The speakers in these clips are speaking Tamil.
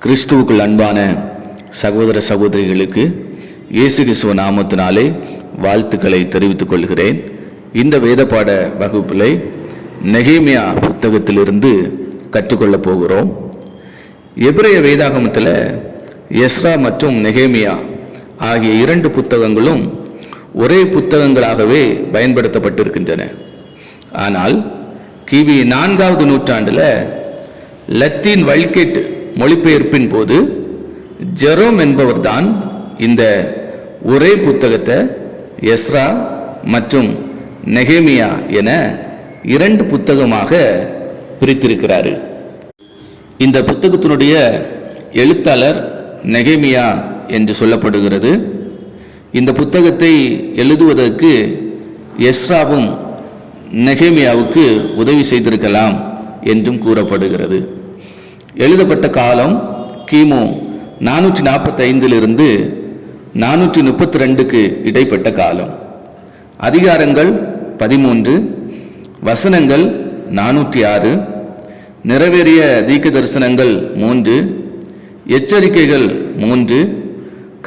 கிறிஸ்துவுக்குள் அன்பான சகோதர சகோதரிகளுக்கு இயேசு கிறிஸ்துவ நாமத்தினாலே வாழ்த்துக்களை தெரிவித்துக் கொள்கிறேன். இந்த வேத பாட வகுப்பில் நெகேமியா புத்தகத்திலிருந்து கற்றுக்கொள்ளப் போகிறோம். எபிரேய வேதாகமத்தில் எஸ்ரா மற்றும் நெகேமியா ஆகிய இரண்டு புத்தகங்களும் ஒரே புத்தகங்களாகவே பயன்படுத்தப்பட்டிருக்கின்றன. ஆனால் கிபி 4வது நூற்றாண்டில் லத்தீன் வல்கேட் மொழிபெயர்ப்பின் போது ஜெரோம் என்பவர்தான் இந்த ஒரே புத்தகத்தை எஸ்ரா மற்றும் நெகேமியா என இரண்டு புத்தகமாக பிரித்திருக்கிறார். இந்த புத்தகத்தினுடைய எழுத்தாளர் நெகேமியா என்று சொல்லப்படுகிறது. இந்த புத்தகத்தை எழுதுவதற்கு எஸ்ராவும் நெகேமியாவுக்கு உதவி செய்திருக்கலாம் என்றும் கூறப்படுகிறது. எழுதப்பட்ட காலம் கிமு 445 432 இடைப்பட்ட காலம். அதிகாரங்கள் 13, வசனங்கள் 406, நிறைவேறிய தீர்க்க தரிசனங்கள் 3, எச்சரிக்கைகள் 3,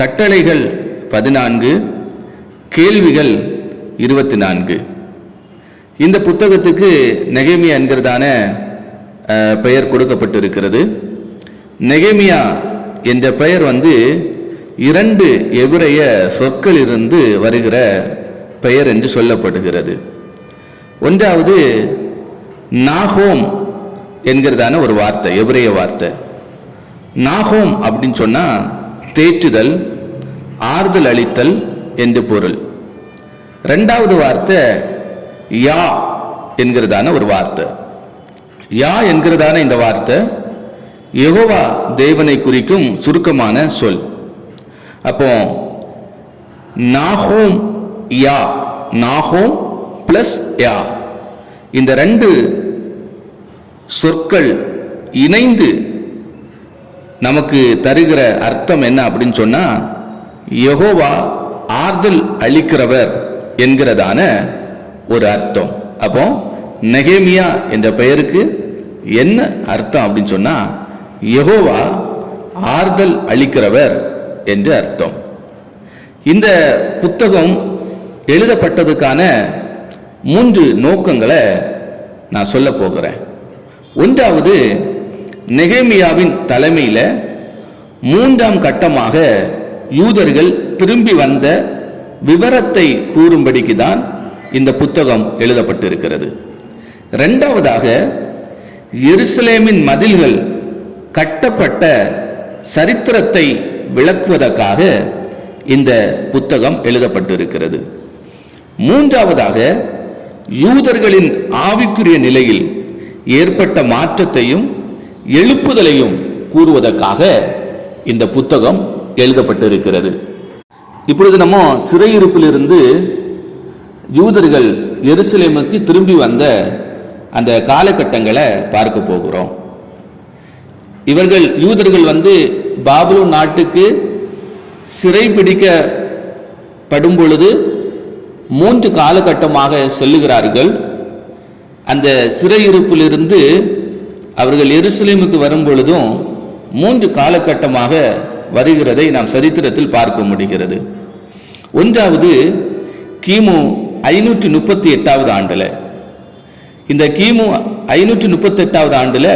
கட்டளைகள் 14, கேள்விகள் 24. இந்த புத்தகத்துக்கு நெகேமியா என்கிறதான பெயர் கொடுக்கப்பட்டிருக்கிறது. நெகேமியா என்ற பெயர் இரண்டு எபிரேய சொற்களிலிருந்து வருகிற பெயர் என்று சொல்லப்படுகிறது. ஒன்றாவது நாகோம் என்கிறதான ஒரு வார்த்தை, எபிரேய வார்த்தை. நாகோம் அப்படின்னு சொன்னா தேற்றுதல், ஆறுதல் அளித்தல் என்று பொருள். இரண்டாவது வார்த்தை யா என்கிறதான ஒரு வார்த்தை. யா என்கிறதான இந்த வார்த்தை யெகோவா தேவனை குறிக்கும் சுருக்கமான சொல். அப்போ நாகோம் யா, நாகோம் பிளஸ் யா, இந்த ரெண்டு சொற்கள் இணைந்து நமக்கு தருகிற அர்த்தம் என்ன அப்படின்னு சொன்னா, யெகோவா ஆறுதல் அளிக்கிறவர் என்கிறதான ஒரு அர்த்தம். அப்போ நெகேமியா என்ற பெயருக்கு என்ன அர்த்தம் அப்படின்னு சொன்னா, யெகோவா ஆறுதல் அளிக்கிறவர் என்று அர்த்தம். இந்த புத்தகம் எழுதப்பட்டதுக்கான 3 நோக்கங்களை நான் சொல்ல போகிறேன். ஒன்றாவது, நெகேமியாவின் தலைமையில் 3ஆம் கட்டமாக யூதர்கள் திரும்பி வந்த விவரத்தை கூறும்படிக்கு தான் இந்த புத்தகம் எழுதப்பட்டிருக்கிறது. இரண்டாவதாக, எருசலேமின் மதில்கள் கட்டப்பட்ட சரித்திரத்தை விளக்குவதற்காக இந்த புத்தகம் எழுதப்பட்டிருக்கிறது. மூன்றாவதாக, யூதர்களின் ஆவிக்குரிய நிலையில் ஏற்பட்ட மாற்றத்தையும் எழுப்புதலையும் கூறுவதற்காக இந்த புத்தகம் எழுதப்பட்டிருக்கிறது. இப்பொழுது நம்ம சிறையிருப்பிலிருந்து யூதர்கள் எருசலேமுக்கு திரும்பி வந்த அந்த காலகட்டங்களை பார்க்க போகிறோம். யூதர்கள் பாபிலோன் நாட்டுக்கு சிறை பிடிக்கப்படும் பொழுது 3 காலகட்டமாக செல்லுகிறார்கள். அந்த சிறையிருப்பிலிருந்து அவர்கள் எருசலேமுக்கு வரும் பொழுதும் 3 காலகட்டமாக வருகிறதை நாம் சரித்திரத்தில் பார்க்க முடிகிறது. ஒன்றாவது, கிமு 538வது ஆண்டில், இந்த கிமு 538வது ஆண்டில்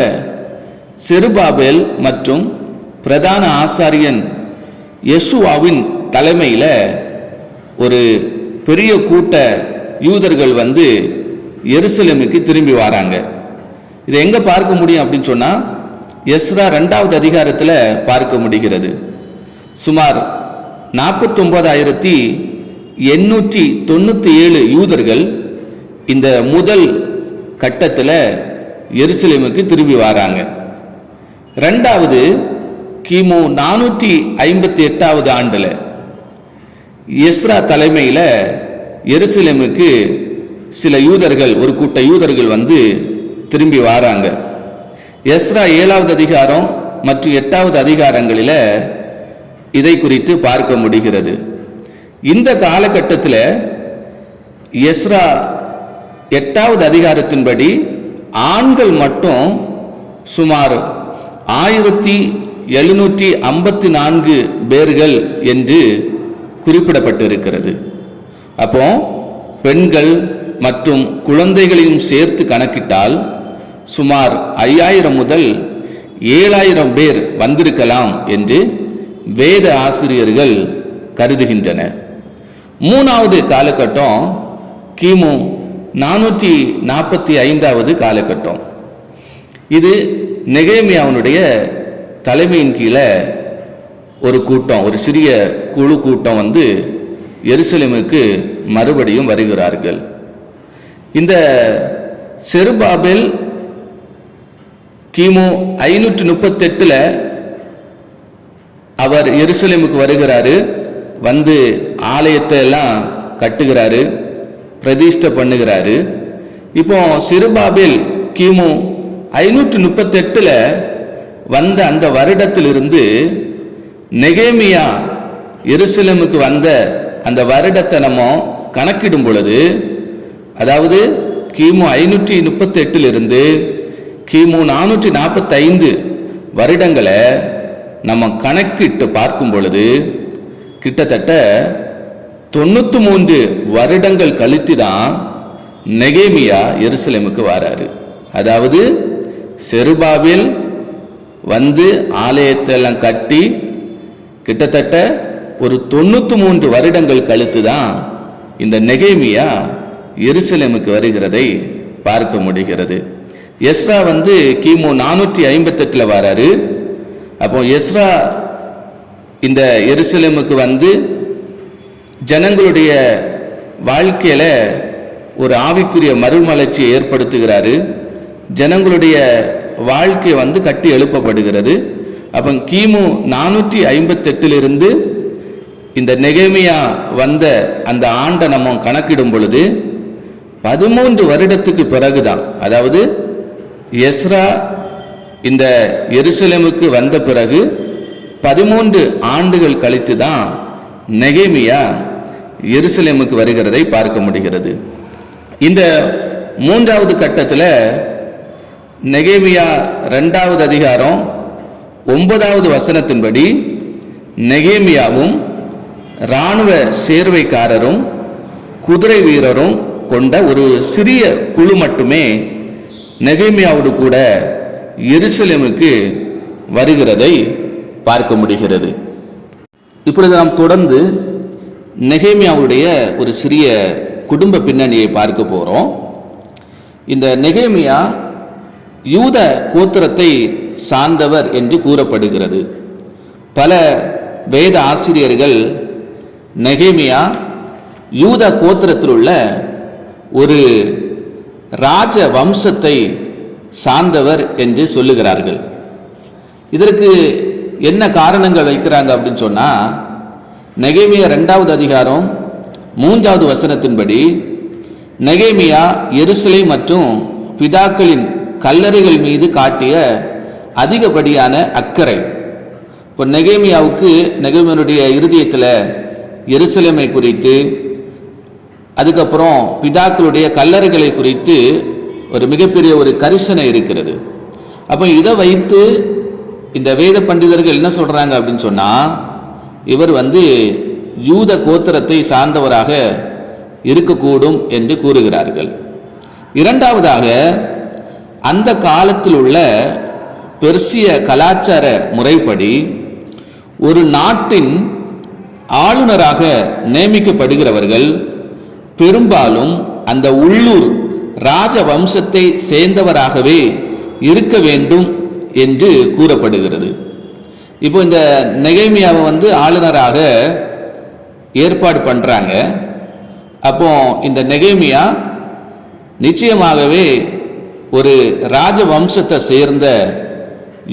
செருபாபேல் மற்றும் பிரதான ஆசாரியன் யெசுவாவின் தலைமையில் ஒரு பெரிய கூட்ட யூதர்கள் எருசலேமுக்கு திரும்பி வராங்க. இதை எங்கே பார்க்க முடியும் அப்படின்னு சொன்னால், எஸ்ரா 2வது அதிகாரத்தில் பார்க்க முடிகிறது. சுமார் 49,897 யூதர்கள் இந்த முதல் கட்டத்தில் எருசலேமுக்கு திரும்பி வராங்க. இரண்டாவது, கிமு 458வது ஆண்டில் எஸ்ரா தலைமையில் எருசலேமுக்கு சில யூதர்கள், ஒரு கூட்ட யூதர்கள் திரும்பி வராங்க. எஸ்ரா 7வது அதிகாரம் மற்றும் 8வது அதிகாரங்களில் இதை குறித்து பார்க்க முடிகிறது. இந்த காலகட்டத்தில் எஸ்ரா 8வது அதிகாரத்தின்படி ஆண்கள் மட்டும் சுமார் 754 பேர்கள் என்று குறிப்பிடப்பட்டிருக்கிறது. அப்போ பெண்கள் மற்றும் குழந்தைகளையும் சேர்த்து கணக்கிட்டால் சுமார் 5000 முதல் 7000 பேர் வந்திருக்கலாம் என்று வேத ஆசிரியர்கள் கருதுகின்றனர். மூணாவது காலகட்டம் கிமு 445வது காலகட்டம். இது நெகேமியாவுடைய தலைமையின் கீழே ஒரு கூட்டம், ஒரு சிறிய குழு கூட்டம் வந்து எருசலேமுக்கு மறுபடியும் வருகிறார்கள். இந்த செருபாபேல் கிமு 538 அவர் எருசலேமுக்கு வருகிறாரு. வந்து ஆலயத்தை எல்லாம் கட்டுகிறாரு, பிரதிஷ்டை பண்ணுகிறாரு. இப்போ செருபாபேல் கிமு 538 வந்த அந்த வருடத்திலிருந்து நெகேமியா எருசலேமுக்கு வந்த அந்த வருடத்தை நம்ம கணக்கிடும் பொழுது, அதாவது கிமு 538 கிமு 445 வருடங்களை நம்ம கணக்கிட்டு பார்க்கும் பொழுது கிட்டத்தட்ட 93 வருடங்கள் கழித்து தான் நெகேமியா எருசலேமுக்கு வராரு. அதாவது செருபாபேல் வந்து ஆலயத்தை எல்லாம் கட்டி கிட்டத்தட்ட ஒரு 93 வருடங்கள் கழித்து தான் இந்த நெகேமியா எருசலேமுக்கு வருகிறதை பார்க்க முடிகிறது. எஸ்ரா வந்து கிமு 458 வராரு. அப்போ எஸ்ரா இந்த எருசலேமுக்கு வந்து ஜனங்களுடைய வாழ்க்கையில ஒரு ஆவிக்குரிய மறுமலர்ச்சியை ஏற்படுத்துகிறாரு. ஜனங்களுடைய வாழ்க்கை வந்து கட்டி எழுப்பப்படுகிறது. அப்போ கிமு 458 இந்த நெகேமியா வந்த அந்த ஆண்டை நம்ம கணக்கிடும் பொழுது 13 வருடத்துக்கு பிறகுதான், அதாவது எஸ்ரா இந்த எருசலேமுக்கு வந்த பிறகு 13 ஆண்டுகள் கழித்து தான் நெகேமியா எருசலேமுக்கு வருகிறதை பார்க்க முடிகிறது. இந்த மூன்றாவது கட்டத்தில் நெகேமியா 2வது அதிகாரம் 9வது வசனத்தின்படி நெகேமியாவும் இராணுவ சேர்வைக்காரரும் குதிரை வீரரும் கொண்ட ஒரு சிறிய குழு மட்டுமே நெகேமியாவோடு கூட எருசலேமுக்கு வருகிறதை பார்க்க முடிகிறது. இப்பொழுது நாம் தொடர்ந்து நெகேமியாவுடைய ஒரு சிறிய குடும்ப பின்னணியை பார்க்க போகிறோம். இந்த நெகேமியா யூத கோத்திரத்தை சார்ந்தவர் என்று கூறப்படுகிறது. பல வேத ஆசிரியர்கள் நெகேமியா யூத கோத்திரத்தில் உள்ள ஒரு ராஜ வம்சத்தை சார்ந்தவர் என்று சொல்லுகிறார்கள். இதற்கு என்ன காரணங்கள் வைக்கிறாங்க அப்படின்னு சொன்னா, நெகேமியா 2வது அதிகாரம் 3வது வசனத்தின்படி நெகேமியா எருசலேம் மற்றும் பிதாக்களின் கல்லறைகள் மீது காட்டிய அதிகப்படியான அக்கறை. இப்போ நெகேமியாவுடைய இருதயத்தில் எருசலேமை குறித்து, அதுக்கப்புறம் பிதாக்களுடைய கல்லறைகளை குறித்து ஒரு மிகப்பெரிய ஒரு கரிசனை இருக்கிறது. அப்போ இதை வைத்து இந்த வேத பண்டிதர்கள் என்ன சொல்றாங்க அப்படின்னு சொன்னா, இவர் வந்து யூத கோத்திரத்தை சார்ந்தவராக இருக்கக்கூடும் என்று கூறுகிறார்கள். இரண்டாவதாக, அந்த காலத்தில் உள்ள பெர்சிய கலாச்சார முறைப்படி ஒரு நாட்டின் ஆளுநராக நியமிக்கப்படுகிறவர்கள் பெரும்பாலும் அந்த உள்ளூர் ராஜ வம்சத்தை சேர்ந்தவராகவே இருக்க வேண்டும் என்று கூறப்படுகிறது. இப்போ இந்த நெகேமியாவை வந்து ஆளுநராக ஏற்பாடு பண்றாங்க. அப்போ இந்த நெகேமியா நிச்சயமாகவே ஒரு ராஜ வம்சத்தை சேர்ந்த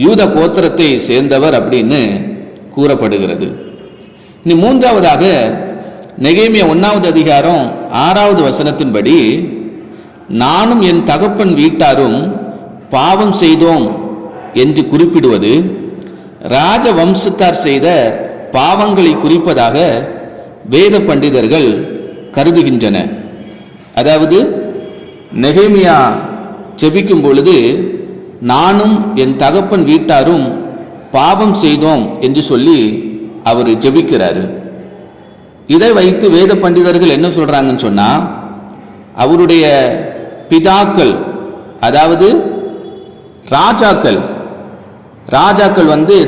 யூத கோத்திரத்தை சேர்ந்தவர் அப்படின்னு கூறப்படுகிறது. இனி மூன்றாவதாக, நெகேமியா 1வது அதிகாரம் 6வது வசனத்தின்படி, நானும் என் தகப்பன் வீட்டாரும் பாவம் செய்தோம் என்று குறிப்பிடுவது ராஜ வம்சத்தார் செய்த பாவங்களை குறிப்பதாக வேத பண்டிதர்கள் கருதுகின்றன. அதாவது நெகேமியா ஜெபிக்கும் பொழுது நானும் என் தகப்பன் வீட்டாரும் பாவம் செய்தோம் என்று சொல்லி அவர் ஜெபிக்கிறாரு. இதை வைத்து வேத பண்டிதர்கள் என்ன சொல்றாங்கன்னு சொன்னா, அவருடைய பிதாக்கள், அதாவது ராஜாக்கள்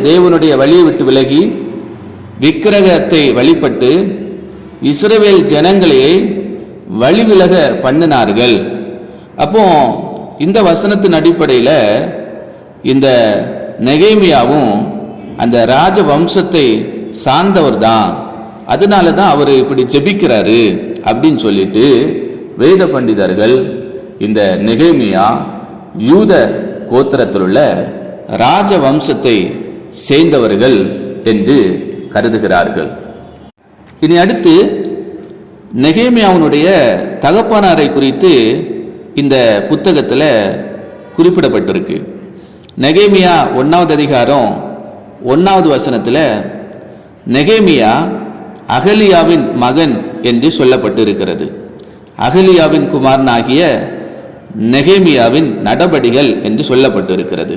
தேவனுடைய வழியை விட்டு விலகி விக்கிரகத்தை வழிபட்டு இஸ்ரவேல் ஜனங்களையே வழிவிலக பண்ணினார்கள். அப்போ இந்த வசனத்தின் அடிப்படையில் இந்த நெகேமியாவும் அந்த ராஜ வம்சத்தை சார்ந்தவர் தான், அதனால தான் அவர் இப்படி ஜெபிக்கிறாரு அப்படின்னு சொல்லிட்டு வேத பண்டிதர்கள் இந்த நெகேமியா யூத கோத்திரத்தில் உள்ள ராஜ வம்சத்தை சேர்ந்தவர்கள் என்று கருதுகிறார்கள். இனி அடுத்து நெகேமியாவுடைய தகப்பனாரை குறித்து இந்த புத்தகத்தில் குறிப்பிடப்பட்டிருக்கு. நெகேமியா 1வது அதிகாரம் 1வது வசனத்தில் நெகேமியா அகலியாவின் மகன் என்று சொல்லப்பட்டிருக்கிறது. அகலியாவின் குமாரனாகிய நெகேமியாவின் நடபடிகள் என்று சொல்லப்பட்டிருக்கிறது.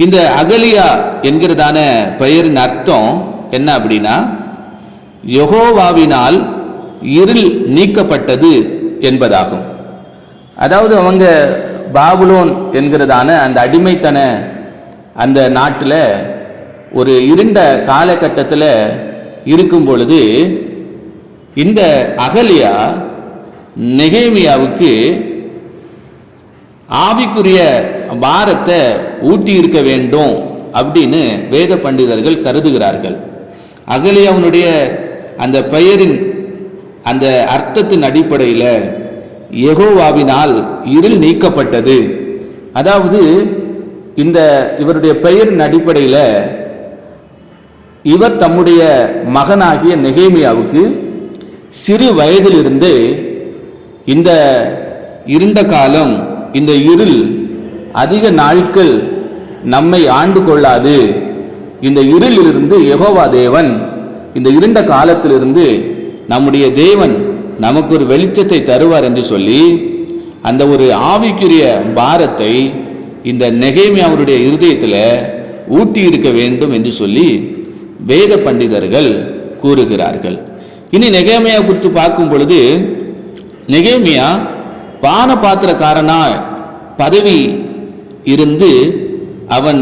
இந்த அகலியா என்கிறதான பெயரின் அர்த்தம் என்ன அப்படின்னா, யெகோவாவினால் இருள் நீக்கப்பட்டது என்பதாகும். அதாவது அவங்க பாபுலோன் என்கிறதான அந்த அடிமைத்தன அந்த நாட்டில் ஒரு இருண்ட காலகட்டத்தில் இருக்கும் பொழுது இந்த அகலியா நெகேமியாவுக்கு ஆவிக்குரிய பாரத்தை ஊட்டி இருக்க வேண்டும் அப்படின்னு வேத பண்டிதர்கள் கருதுகிறார்கள். அகலியாவுடைய அந்த பெயரின் அந்த அர்த்தத்தின் அடிப்படையில் யெகோவாவினால் இருள் நீக்கப்பட்டது. அதாவது இவருடைய பெயரின் அடிப்படையில் இவர் தம்முடைய மகனாகிய நெகேமியாவுக்கு சிறு வயதிலிருந்து இந்த இருண்ட காலம், இந்த இருள் அதிக நாட்கள் நம்மை ஆண்டு கொள்ளாது, இந்த இருளிலிருந்து யெகோவா தேவன், இந்த இருண்ட காலத்திலிருந்து நம்முடைய தேவன் நமக்கு ஒரு வெளிச்சத்தை தருவார் என்று சொல்லி அந்த ஒரு ஆவிக்குரிய பாரத்தை இந்த நெகேமியாவுடைய இருதயத்தில் ஊட்டி இருக்க வேண்டும் என்று சொல்லி வேத பண்டிதர்கள் கூறுகிறார்கள். இனி நெகேமியா குறித்து பார்க்கும் பொழுது, நெகேமியா பான பாத்திரக்காரனா பதவி இருந்து அவன்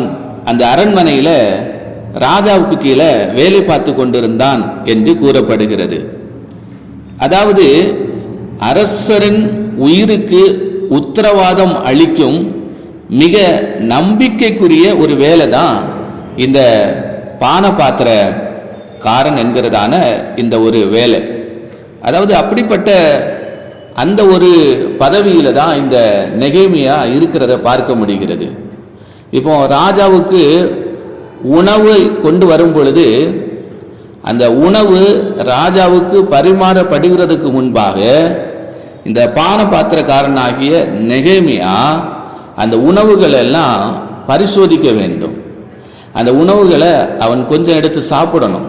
அந்த அரண்மனையில் ராஜாவுக்கு கீழே வேலை பார்த்து கொண்டிருந்தான் என்று கூறப்படுகிறது. அதாவது அரசரின் உயிருக்கு உத்தரவாதம் அளிக்கும் மிக நம்பிக்கைக்குரிய ஒரு வேலை தான் இந்த பானபாத்திரக்காரன் என்கிறதான இந்த ஒரு வேலை. அதாவது அப்படிப்பட்ட அந்த ஒரு பதவியில தான் இந்த நெகேமியா இருக்கிறத பார்க்க முடிகிறது. இப்போ ராஜாவுக்கு உணவை கொண்டு வரும் பொழுது அந்த உணவு ராஜாவுக்கு பரிமாறப்படுகிறதுக்கு முன்பாக இந்த பானபாத்திரக்காரனாகிய நெகேமியா அந்த உணவுகள் எல்லாம் பரிசோதிக்க வேண்டும். அந்த உணவுகளை அவன் கொஞ்சம் எடுத்து சாப்பிடணும்.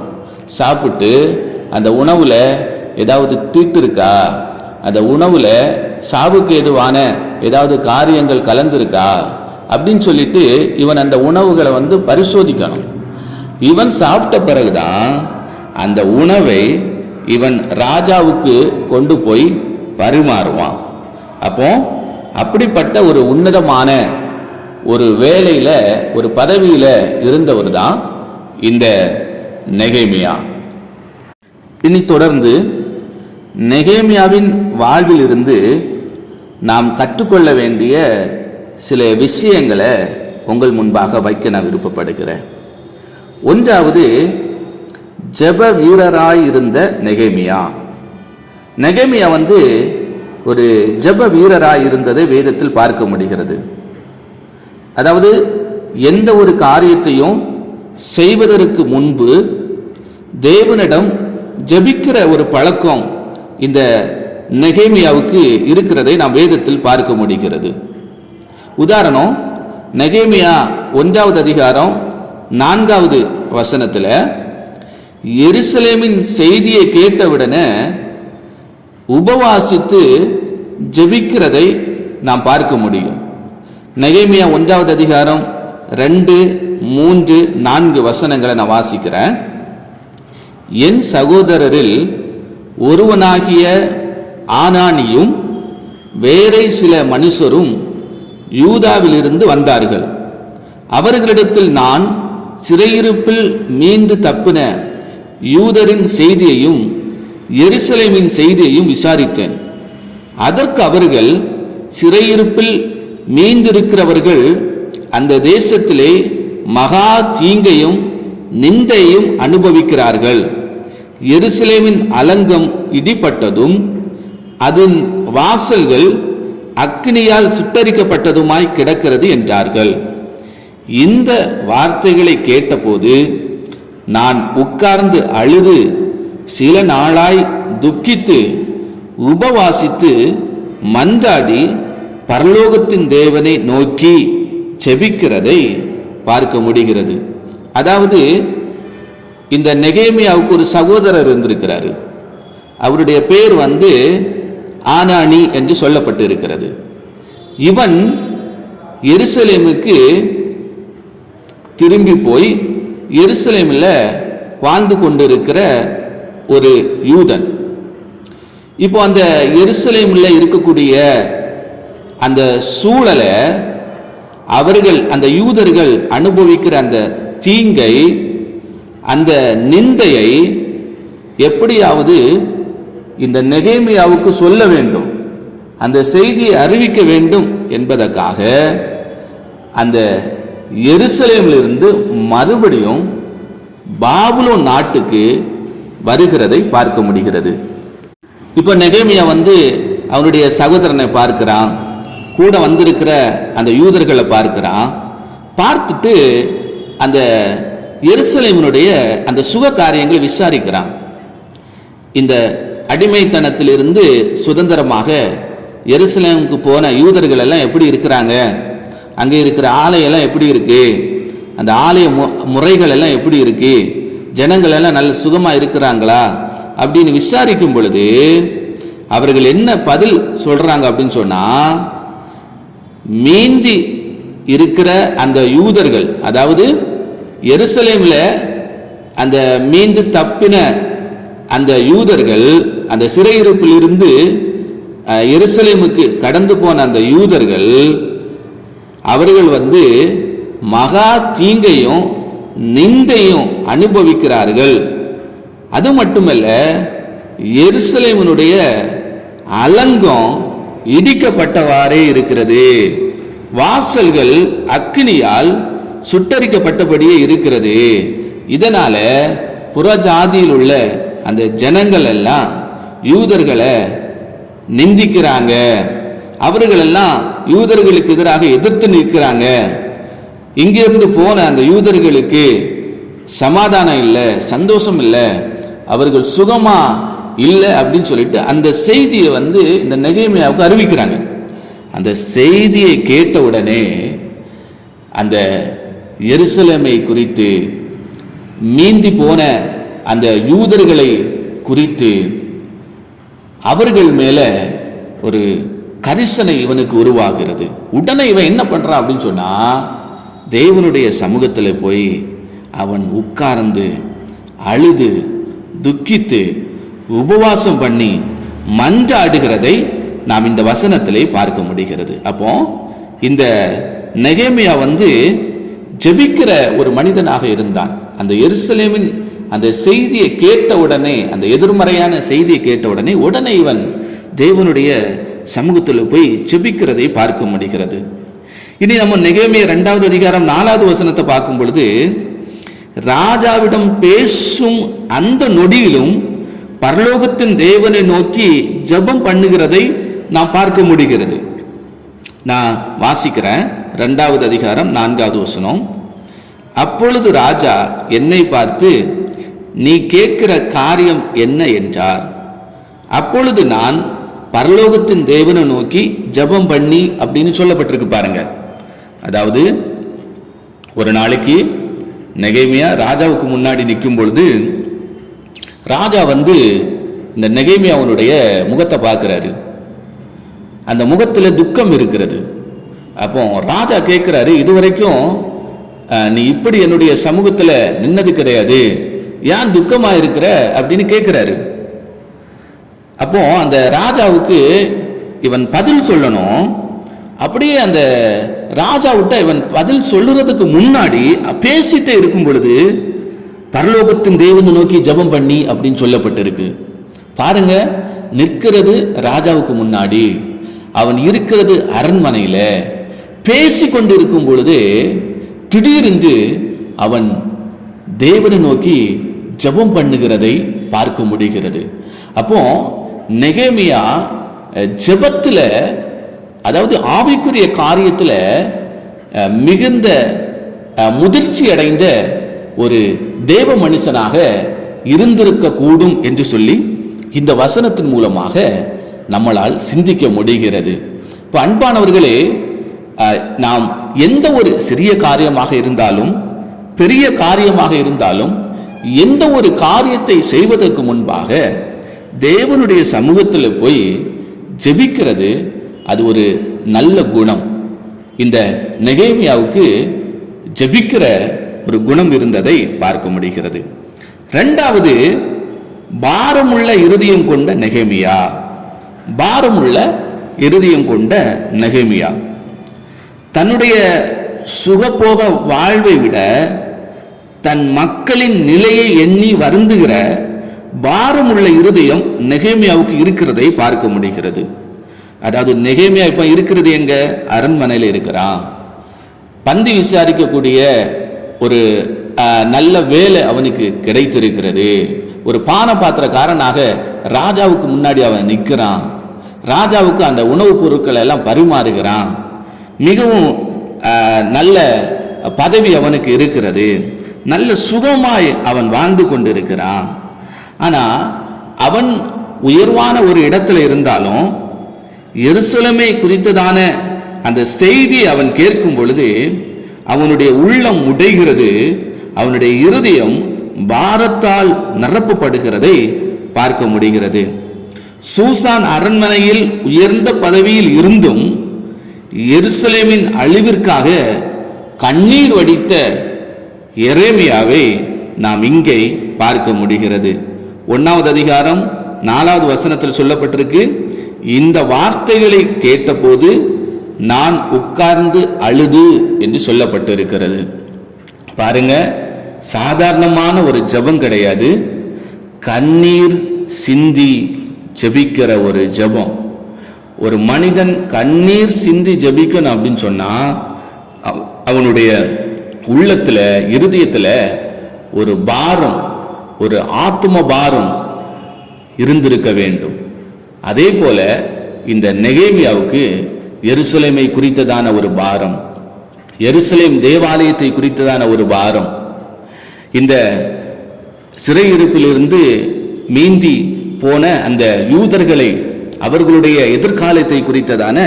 சாப்பிட்டு அந்த உணவுல ஏதாவது தீட்டு இருக்கா, அந்த உணவுல சாவுக்கு எதுவான ஏதாவது காரியங்கள் கலந்துருக்கா அப்படின்னு சொல்லிட்டு இவன் அந்த உணவுகளை பரிசோதிக்கணும். இவன் சாப்பிட்ட பிறகுதான் அந்த உணவை இவன் ராஜாவுக்கு கொண்டு போய் பரிமாறுவான். அப்போ அப்படிப்பட்ட ஒரு உன்னதமான ஒரு வேலையில, ஒரு பதவியில இருந்தவர் தான் இந்த நெகேமியா. இனி தொடர்ந்து நெகேமியாவின் வாழ்வில் இருந்து நாம் கற்றுக்கொள்ள வேண்டிய சில விஷயங்களை உங்கள் முன்பாக வைக்க நான் விருப்பப்படுகிறேன். ஒன்றாவது, ஜெப வீரராயிருந்த நெகேமியா. நெகேமியா ஒரு ஜெப வீரராயிருந்ததை வேதத்தில் பார்க்க முடிகிறது. அதாவது எந்த ஒரு காரியத்தையும் செய்வதற்கு முன்பு தேவனிடம் ஜெபிக்கிற ஒரு பழக்கம் இந்த நெகேமியாவுக்கு இருக்கிறதை நாம் வேதத்தில் பார்க்க முடிகிறது. உதாரணம், நெகேமியா 1வது அதிகாரம் 4வது வசனத்தில் எருசலேமின் செய்தியை கேட்டவுடனே உபவாசித்து ஜெபிக்கிறதை நாம் பார்க்க முடியும். நெகேமியா 1வது அதிகாரம் 2, 3, 4 வசனங்களை நான் வாசிக்கிறேன். என் சகோதரரில் ஒருவனாகிய ஆனானியும் வேறே சில மனுஷரும் யூதாவிலிருந்து வந்தார்கள். அவர்களிடத்தில் நான் சிறையிருப்பில் மீண்டு தப்பின யூதரின் செய்தியையும் எருசலேமின் செய்தியையும் விசாரித்தேன். அதற்கு அவர்கள், சிறையிருப்பில் மீண்டிருக்கிறவர்கள் அந்த தேசத்திலே மகா தீங்கையும் நிந்தையும் அனுபவிக்கிறார்கள். எருசலேமின் அலங்கம் இடிப்பட்டதும் அதன் வாசல்கள் அக்கினியால் சுட்டரிக்கப்பட்டதுமாய் கிடக்கிறது என்றார்கள். இந்த வார்த்தைகளை கேட்டபோது நான் உட்கார்ந்து அழுது சில நாளாய் துக்கித்து உபவாசித்து மன்றாடி பரலோகத்தின் தேவனை நோக்கி செபிக்கிறதை பார்க்க முடிகிறது. அதாவது இந்த நெகேமியாவுக்கு ஒரு சகோதரர் இருந்திருக்கிறாரு. அவருடைய பேர் ஆனானி என்று சொல்லப்பட்டு இருக்கிறது. இவன் எருசலேமுக்கு திரும்பி போய் எருசலேமில் வாழ்ந்து கொண்டிருக்கிற ஒரு யூதன். இப்போ அந்த எருசலேமில் இருக்கக்கூடிய அந்த சூழலை அவர்கள், அந்த யூதர்கள் அனுபவிக்கிற அந்த தீங்கை, அந்த நிந்தையை எப்படியாவது இந்த நெகேமியாவுக்கு சொல்ல வேண்டும், அந்த செய்தியை அறிவிக்க வேண்டும் என்பதற்காக அந்த எருசலேமிலிருந்து மறுபடியும் பாபுலோன் நாட்டுக்கு வருகிறதை பார்க்க முடிகிறது. இப்போ நெகேமியா அவனுடைய சகோதரனை பார்க்கிறான், கூட வந்திருக்கிற அந்த யூதர்களை பார்க்கிறான். பார்த்துட்டு அந்த எருசலேமினுடைய அந்த சுக காரியங்களை விசாரிக்கிறான். இந்த அடிமைத்தனத்திலிருந்து சுதந்திரமாக எருசலேமுக்கு போன யூதர்கள் எல்லாம் எப்படி இருக்கிறாங்க, அங்கே இருக்கிற ஆலயெல்லாம் எப்படி இருக்கு, அந்த ஆலய முறைகள் எல்லாம் எப்படி இருக்கு, ஜனங்கள் எல்லாம் நல்ல சுகமாக இருக்கிறாங்களா அப்படின்னு விசாரிக்கும் பொழுது அவர்கள் என்ன பதில் சொல்றாங்க அப்படின்னு சொன்னா, மீந்தி இருக்கிற அந்த யூதர்கள், அதாவது எருசலேமில் அந்த மீண்டு தப்பின அந்த யூதர்கள், அந்த சிறையிருப்பில் இருந்து எருசலேமுக்கு கடந்து போன அந்த யூதர்கள், அவர்கள் மகா தீங்கையும் நிந்தையும் அனுபவிக்கிறார்கள். அது மட்டுமல்ல, எருசலேமினுடைய அலங்கம் இடிக்கப்பட்டவாறே இருக்கிறது, வாசல்கள் அக்கினியால் சுட்டரிக்கப்பட்டபடியே இருக்கிறது. இதனால புறஜாதியில் உள்ள அந்த ஜனங்கள் எல்லாம் யூதர்களை நிந்திக்கிறாங்க, அவர்கள் எல்லாம் யூதர்களுக்கு எதிராக எதிர்த்து நிற்கிறாங்க. இங்கிருந்து போன அந்த யூதர்களுக்கு சமாதானம் இல்லை, சந்தோஷம் இல்லை, அவர்கள் சுகமா இல்லை அப்படின்னு சொல்லிட்டு அந்த செய்தியை இந்த நெகேமியாவுக்கு அறிவிக்கிறாங்க. அந்த செய்தியை கேட்ட உடனே அந்த எருசலேமை குறித்து, மீந்தி போன அந்த யூதர்களை குறித்து அவர்கள் மேல ஒரு கரிசனை இவனுக்கு உருவாகிறது. உடனே இவன் என்ன பண்றான் அப்படின்னு சொன்னா, தேவனுடைய சமூகத்தில் போய் அவன் உட்கார்ந்து அழுது துக்கித்து உபவாசம் பண்ணி மன்றாடுகிறதை நாம் இந்த வசனத்திலே பார்க்க முடிகிறது. அப்போ இந்த நெகேமியா ஜெபிக்கிற ஒரு மனிதனாக இருந்தான். அந்த எருசலேமின் அந்த செய்தியை கேட்ட உடனே, அந்த எதிர்மறையான செய்தியை கேட்ட உடனே இவன் தேவனுடைய சமூகத்தில் போய் ஜெபிக்கிறதை பார்க்க முடிகிறது. இனி நம்ம நெகேமியா 2வது அதிகாரம் 4வது வசனத்தை பார்க்கும் பொழுது, ராஜாவிடம் பேசும் அந்த நொடியிலும் பரலோகத்தின் தேவனை நோக்கி ஜெபம் பண்ணுகிறதை நாம் பார்க்க முடிகிறது. நான் வாசிக்கிறேன். 2வது அதிகாரம் 4வது வசனம். அப்பொழுது ராஜா என்னை பார்த்து, நீ கேட்கிற காரியம் என்ன என்றார். அப்பொழுது நான் பரலோகத்தின் தேவனை நோக்கி ஜெபம் பண்ணி அப்படின்னு சொல்லப்பட்டிருக்கு பாருங்க. அதாவது ஒரு நாளைக்கு நெகேமியா ராஜாவுக்கு முன்னாடி நிற்கும் பொழுது, ராஜா இந்த நெகேமியாவுடைய முகத்தை பார்க்கிறாரு. அந்த முகத்தில் துக்கம் இருக்கிறது. அப்போ ராஜா கேட்கிறாரு, இதுவரைக்கும் நீ இப்படி என்னுடைய சமூகத்துல நின்னது கிடையாது, ஏன் துக்கமா இருக்கிற அப்படின்னு கேட்கிறாரு. அப்போ அந்த ராஜாவுக்கு இவன் பதில் சொல்லணும். அப்படியே அந்த ராஜாவிட்ட இவன் பதில் சொல்லுறதுக்கு முன்னாடி பேசிட்டே இருக்கும் பொழுது பரலோகத்தின் தேவனை நோக்கி ஜெபம் பண்ணி அப்படின்னு சொல்லப்பட்டிருக்கு. பாருங்க, நிற்கிறது ராஜாவுக்கு முன்னாடி, அவன் இருக்கிறது அரண்மனையில, பேசி கொண்டிருக்கும் பொழுது திடீரென்று அவன் தேவனை நோக்கி ஜெபம் பண்ணுகிறதை பார்க்க முடிகிறது. அப்போ நெகேமியா ஜெபத்துல, அதாவது ஆவிக்குரிய காரியத்துல மிகுந்த முதிர்ச்சி அடைந்த ஒரு தேவ மனுஷனாக இருந்திருக்க கூடும் என்று சொல்லி இந்த வசனத்தின் மூலமாக நம்மளால் சிந்திக்க முடிகிறது. இப்போ அன்பானவர்களே, நாம் எந்த ஒரு சிறிய காரியமாக இருந்தாலும் பெரிய காரியமாக இருந்தாலும் எந்த ஒரு காரியத்தை செய்வதற்கு முன்பாக தேவனுடைய சமூகத்தில் போய் ஜெபிக்கிறது அது ஒரு நல்ல குணம். இந்த நெகேமியாவுக்கு ஜெபிக்கிற ஒரு குணம் இருந்ததை பார்க்க முடிகிறது. இரண்டாவது, பாரமுள்ள இருதயம் கொண்ட நெகேமியா. பாரமுள்ள இருதயம் கொண்ட நெகேமியா தன்னுடைய சுகபோக வாழ்வை விட தன் மக்களின் நிலையை எண்ணி வருந்துகிற பாரமுள்ள இருதயம் நெகேமியாவுக்கு இருக்கிறதை பார்க்க முடிகிறது. அதாவது நெகேமியா இப்ப இருக்கிறது எங்க? அரண்மனையில் இருக்கிறான். பந்தி விசாரிக்கக்கூடிய ஒரு நல்ல வேலை அவனுக்கு கிடைத்திருக்கிறது. ஒரு பானை பாத்திரக்காரனாக ராஜாவுக்கு முன்னாடி அவன் நிற்கிறான். ராஜாவுக்கு அந்த உணவுப் பொருட்களை எல்லாம் பரிமாறுகிறான். மிகவும் நல்ல பதவி அவனுக்கு இருக்கிறது. நல்ல சுகமாய் அவன் வாழ்ந்து கொண்டிருக்கிறான். ஆனா அவன் உயர்வான ஒரு இடத்துல இருந்தாலும் எருசலேமை குறித்ததான அந்த செய்தி அவன் கேட்கும் பொழுது அவனுடைய உள்ளம் உடைகிறது, அவனுடைய இருதயம் பாரத்தால் நிரப்பப்படுகிறதை பார்க்க முடிகிறது. சூசான் அரண்மனையில் உயர்ந்த பதவியில் இருந்தும் எருசலேமின் அழிவிற்காக கண்ணீர் வடித்த எரேமியாவை நாம் இங்கே பார்க்க முடிகிறது. 1வது அதிகாரம் 4வது வசனத்தில் சொல்லப்பட்டிருக்கு, இந்த வார்த்தைகளை கேட்டபோது நான் உட்கார்ந்து அழுது என்று சொல்லப்பட்டிருக்கிறது. பாருங்க, சாதாரணமான ஒரு ஜெபம் கிடையாது, கண்ணீர் சிந்தி ஜெபிக்கிற ஒரு ஜெபம். ஒரு மனிதன் கண்ணீர் சிந்தி ஜெபிக்கணும் அப்படின்னு சொன்னா அவனுடைய உள்ளத்துல, இருதயத்துல ஒரு பாரம், ஒரு ஆத்ம பாரம் இருந்திருக்க வேண்டும். அதே போல இந்த நெகேமியாவுக்கு எருசலேமை குறித்ததான ஒரு பாரம், எருசலேம் தேவாலயத்தை குறித்ததான ஒரு பாரம், இந்த சிறையிருப்பிலிருந்து மீந்தி போன அந்த யூதர்களை, அவர்களுடைய எதிர்காலத்தை குறித்ததான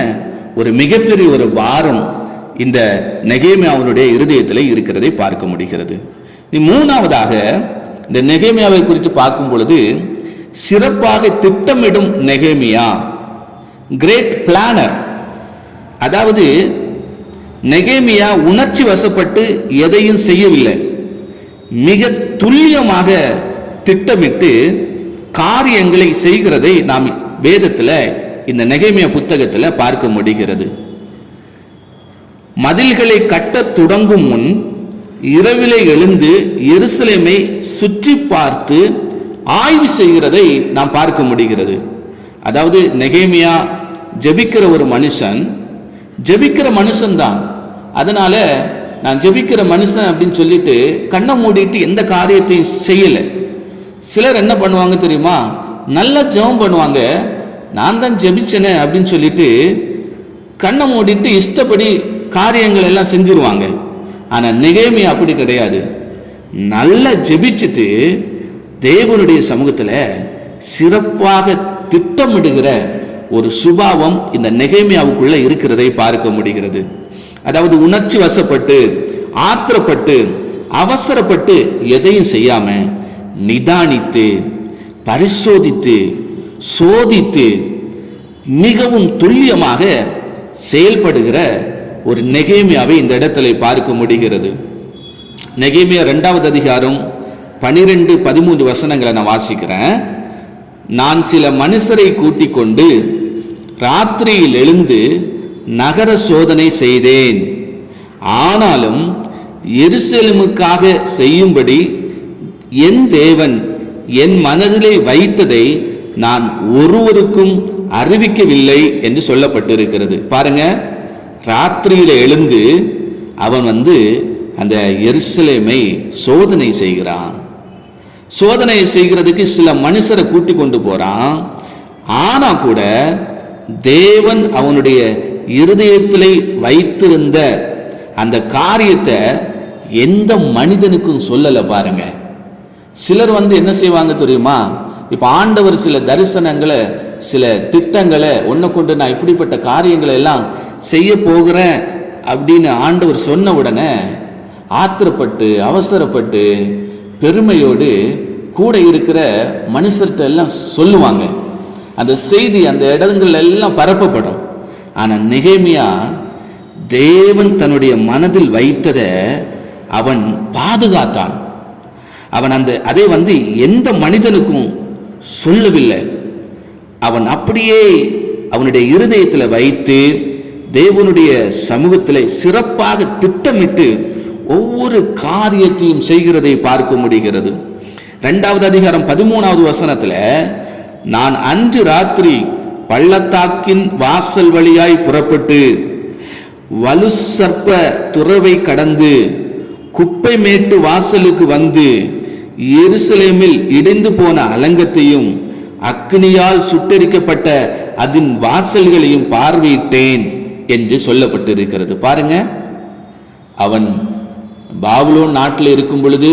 ஒரு மிகப்பெரிய ஒரு பாரம் இந்த நெகேமியாவுடைய இருதயத்தில் இருக்கிறதை பார்க்க முடிகிறது. மூணாவதாக இந்த நெகேமியாவை குறித்து பார்க்கும் பொழுது சிறப்பாக திட்டமிடும் நெகேமியா, கிரேட் பிளானர். அதாவது நெகேமியா உணர்ச்சி வசப்பட்டு எதையும் செய்யவில்லை, மிக துல்லியமாக திட்டமிட்டு காரியங்களை செய்கிறதை நாம் வேதத்தில் இந்த நெகேமியா புத்தகத்தில் பார்க்க முடிகிறது. மதில்களை கட்ட தொடங்கும் முன் இரவிலே எழுந்து எருசலேமை சுற்றி பார்த்து ஆய்வு செய்கிறதை நாம் பார்க்க முடிகிறது. அதாவது நெகேமியா ஜெபிக்கிற ஒரு மனுஷன், ஜெபிக்கிற மனுஷன்தான். அதனால நான் ஜெபிக்கிற மனுஷன் அப்படின்னு சொல்லிட்டு கண்ணை மூடிட்டு எந்த காரியத்தையும் செய்யலை. சிலர் என்ன பண்ணுவாங்க தெரியுமா, நல்லா ஜெபம் பண்ணுவாங்க, நான் தான் ஜெபிச்சேனே அப்படின்னு சொல்லிட்டு கண்ணை மூடிட்டு இஷ்டப்படி காரியங்கள் எல்லாம் செஞ்சிருவாங்க. ஆனா நெகேமியா அப்படி கிடையாது. நல்லா ஜெபிச்சுட்டு தேவனுடைய சமூகத்துல சிறப்பாக திட்டமிடுகிற ஒரு சுபாவம் இந்த நெகேமியாவுக்குள்ள இருக்கிறதை பார்க்க முடிகிறது. அதாவது உணர்ச்சி வசப்பட்டு, ஆத்திரப்பட்டு, அவசரப்பட்டு எதையும் செய்யாம நிதானித்து, பரிசோதித்து, சோதித்து மிகவும் துல்லியமாக செயல்படுகிற ஒரு நெகேமியாவை இந்த இடத்துல பார்க்க முடிகிறது. நெகேமியா 2வது அதிகாரம் 12-13 வசனங்களை நான் வாசிக்கிறேன். நான் சில மனுஷரை கூட்டிக் கொண்டு ராத்திரியில் எழுந்து நகர சோதனை செய்தேன். ஆனாலும் எருசலேமுக்காக செய்யும்படி என் தேவன் என் மனதிலே வைத்ததை நான் ஒருவருக்கும் அறிவிக்கவில்லை என்று சொல்லப்பட்டிருக்கிறது. பாருங்க, ராத்திரியில எழுந்து அவன் அந்த எருசலேமை சோதனை செய்கிறான். சோதனை செய்கிறதுக்கு சில மனுஷரை கூட்டி கொண்டு போறான். ஆனா கூட தேவன் அவனுடைய இருதயத்திலே வைத்திருந்த அந்த காரியத்தை எந்த மனிதனுக்கும் சொல்லல. பாருங்க, சிலர் என்ன செய்வாங்க தெரியுமா? இப்ப ஆண்டவர் சில தரிசனங்களை, சில திட்டங்களை ஒன்ன கொண்டு நான் இப்படிப்பட்ட காரியங்களை எல்லாம் செய்ய போகிறேன் அப்படின்னு ஆண்டவர் சொன்ன உடனே ஆத்திரப்பட்டு அவசரப்பட்டு பெருமையோடு கூட இருக்கிற மனுஷர்கிட்ட எல்லாம் சொல்லுவாங்க. அந்த செய்தி அந்த இடங்கள் எல்லாம் பரப்பப்படும். ஆனா நெகேமியா தேவன் தன்னுடைய மனதில் வைத்ததை அவன் பாதுகாத்தான். அவன் அதை எந்த மனிதனுக்கும் சொல்லவில்லை. அவன் அப்படியே அவனுடைய இருதயத்தில் வைத்து தேவனுடைய சமூகத்தில் சிறப்பாக திட்டமிட்டு ஒவ்வொரு காரியத்தையும் செய்கிறதை பார்க்க முடிகிறது. 2வது அதிகாரம் 13வது வசனத்தில், நான் அன்று ராத்திரி பள்ளத்தாக்கின் வாசல் வழியாய் புறப்பட்டு வலு சர்ப்ப துறவை கடந்து குப்பை மேட்டு வாசலுக்கு வந்து எருசலேமில் இடிந்து போன அலங்கத்தையும் அக்னியால் சுட்டெரிக்கப்பட்ட அதன் வாசல்களையும் பார்வையிட்டேன் என்று சொல்லப்பட்டிருக்கிறது. பாருங்க, அவன் பாபிலோன் நாட்டில் இருக்கும் பொழுது,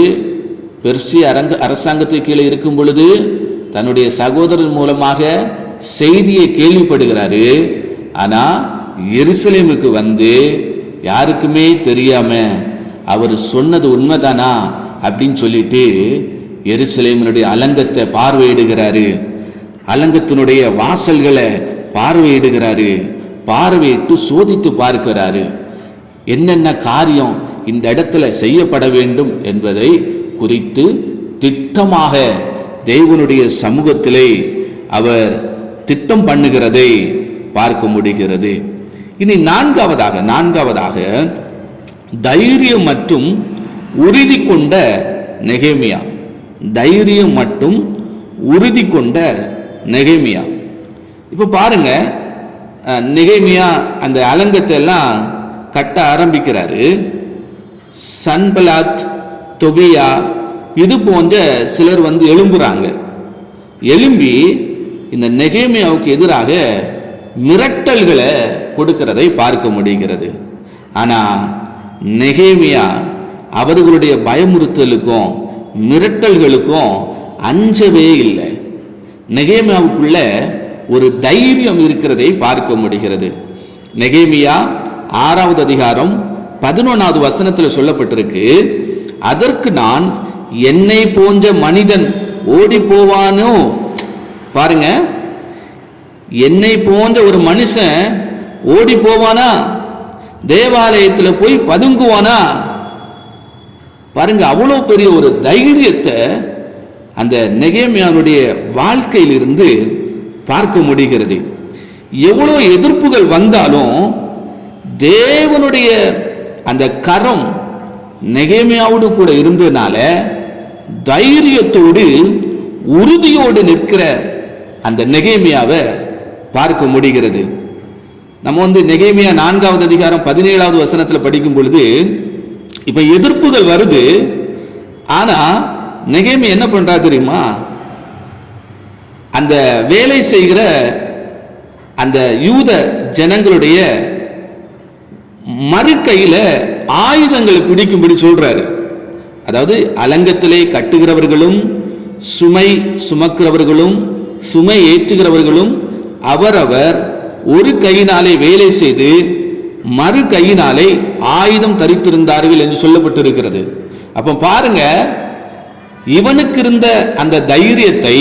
பெர்சிய அரசாங்கத்துக்கு கீழே இருக்கும் பொழுது தன்னுடைய சகோதரன் மூலமாக செய்தியை கேள்விப்படுகிறாரு. ஆனா எருசலேமுக்கு யாருக்குமே தெரியாம அவர் சொன்னது உண்மைதானா அப்படின்னு சொல்லிட்டு எருசலேமினுடைய அலங்கத்தை பார்வையிடுகிறாரு. அலங்கத்தினுடைய வாசல்களை பார்வையிடுகிறாரு. பார்வையிட்டு சோதித்து பார்க்கிறாரு. என்னென்ன காரியம் இந்த இடத்துல செய்யப்பட வேண்டும் என்பதை குறித்து திட்டமாக தேவனுடைய சமூகத்திலே அவர் திட்டம் பண்ணுகிறதை பார்க்க முடிகிறது. இனி நான்காவதாக தைரியம் மற்றும் உறுதி கொண்ட நெகேமியா. தைரியம் மற்றும் உறுதி கொண்ட நெகேமியா. இப்ப பாருங்க, நெகேமியா அந்த அலங்கத்தை எல்லாம் கட்ட ஆரம்பிக்கிறாரு. சன்பலாத், தொபியா இது போன்ற சிலர் எழும்புறாங்க. எழும்பி இந்த நெகேமியாவுக்கு எதிராக மிரட்டல்களை கொடுக்கிறதை பார்க்க முடிகிறது. ஆனா நெகேமியா அவர்களுடைய பயமுறுத்தலுக்கும் மிரட்டல்களுக்கும் அஞ்சவே இல்லை. நெகேமியாவுக்குள்ள ஒரு தைரியம் இருக்கிறதை பார்க்க முடிகிறது. நெகேமியா 6வது அதிகாரம் 11வது வசனத்தில் சொல்லப்பட்டிருக்கு, அதற்கு நான் என்னை போன்ற மனிதன் ஓடி போவானோ. பாருங்க, என்னை போன்ற ஒரு மனுஷன் ஓடி போவானா? தேவாலயத்தில் போய் பதுங்குவானா? பாருங்க, அவ்வளோ பெரிய ஒரு தைரியத்தை அந்த நெகேமியாவுடைய வாழ்க்கையிலிருந்து பார்க்க முடிகிறது. எவ்வளோ எதிர்ப்புகள் வந்தாலும் தேவனுடைய அந்த கரம் நெகேமியாவோடு கூட இருந்ததுனால தைரியத்தோடு உறுதியோடு நிற்கிற அந்த நெகேமியாவை பார்க்க முடிகிறது. நம்ம நெகேமியா 4வது அதிகாரம் 17வது வசனத்தில் படிக்கும் பொழுது இப்ப எதிர்ப்புகள் வருது. ஆனா நெகேமியா என்ன பண்றா தெரியுமா? அந்த வேலை செய்கிற அந்த யூத ஜனங்களுடைய மறுக்கையில ஆயுதங்களை பிடிக்கும்படி சொல்றாரு. அதாவது அலங்கத்திலே கட்டுகிறவர்களும் சுமை சுமக்கிறவர்களும் சுமை ஏற்றுகிறவர்களும் அவரவர் ஒரு கையினாலே வேலை செய்து மறு கையினாலே ஆயுதம் தரித்திருந்தார்கள் என்று சொல்லப்பட்டிருக்கிறது. அப்ப பாருங்க, இவனுக்கு இருந்த அந்த தைரியத்தை,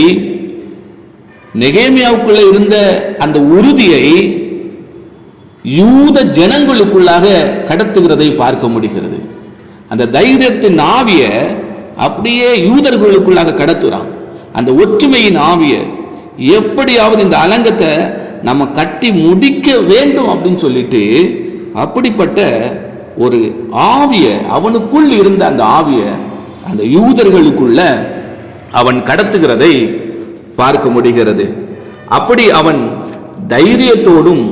நெகேமியாவுக்குள்ள இருந்த அந்த உறுதியை யூத ஜனங்களுக்குள்ளாக கடத்துகிறதை பார்க்க முடிகிறது. அந்த தைரியத்தின் ஆவிய அப்படியே யூதர்களுக்குள்ளாக கடத்துறான். அந்த ஒற்றுமையின் ஆவிய எப்படியாவது இந்த அலங்கத்தை நம்ம கட்டி முடிக்க வேண்டும் அப்படின்னு சொல்லிட்டு அப்படிப்பட்ட ஒரு ஆவிய, அவனுக்குள் இருந்த அந்த ஆவிய அந்த யூதர்களுக்குள்ள அவன் கடத்துகிறதை பார்க்க முடிகிறது. அப்படி அவன் தைரியத்தோடும்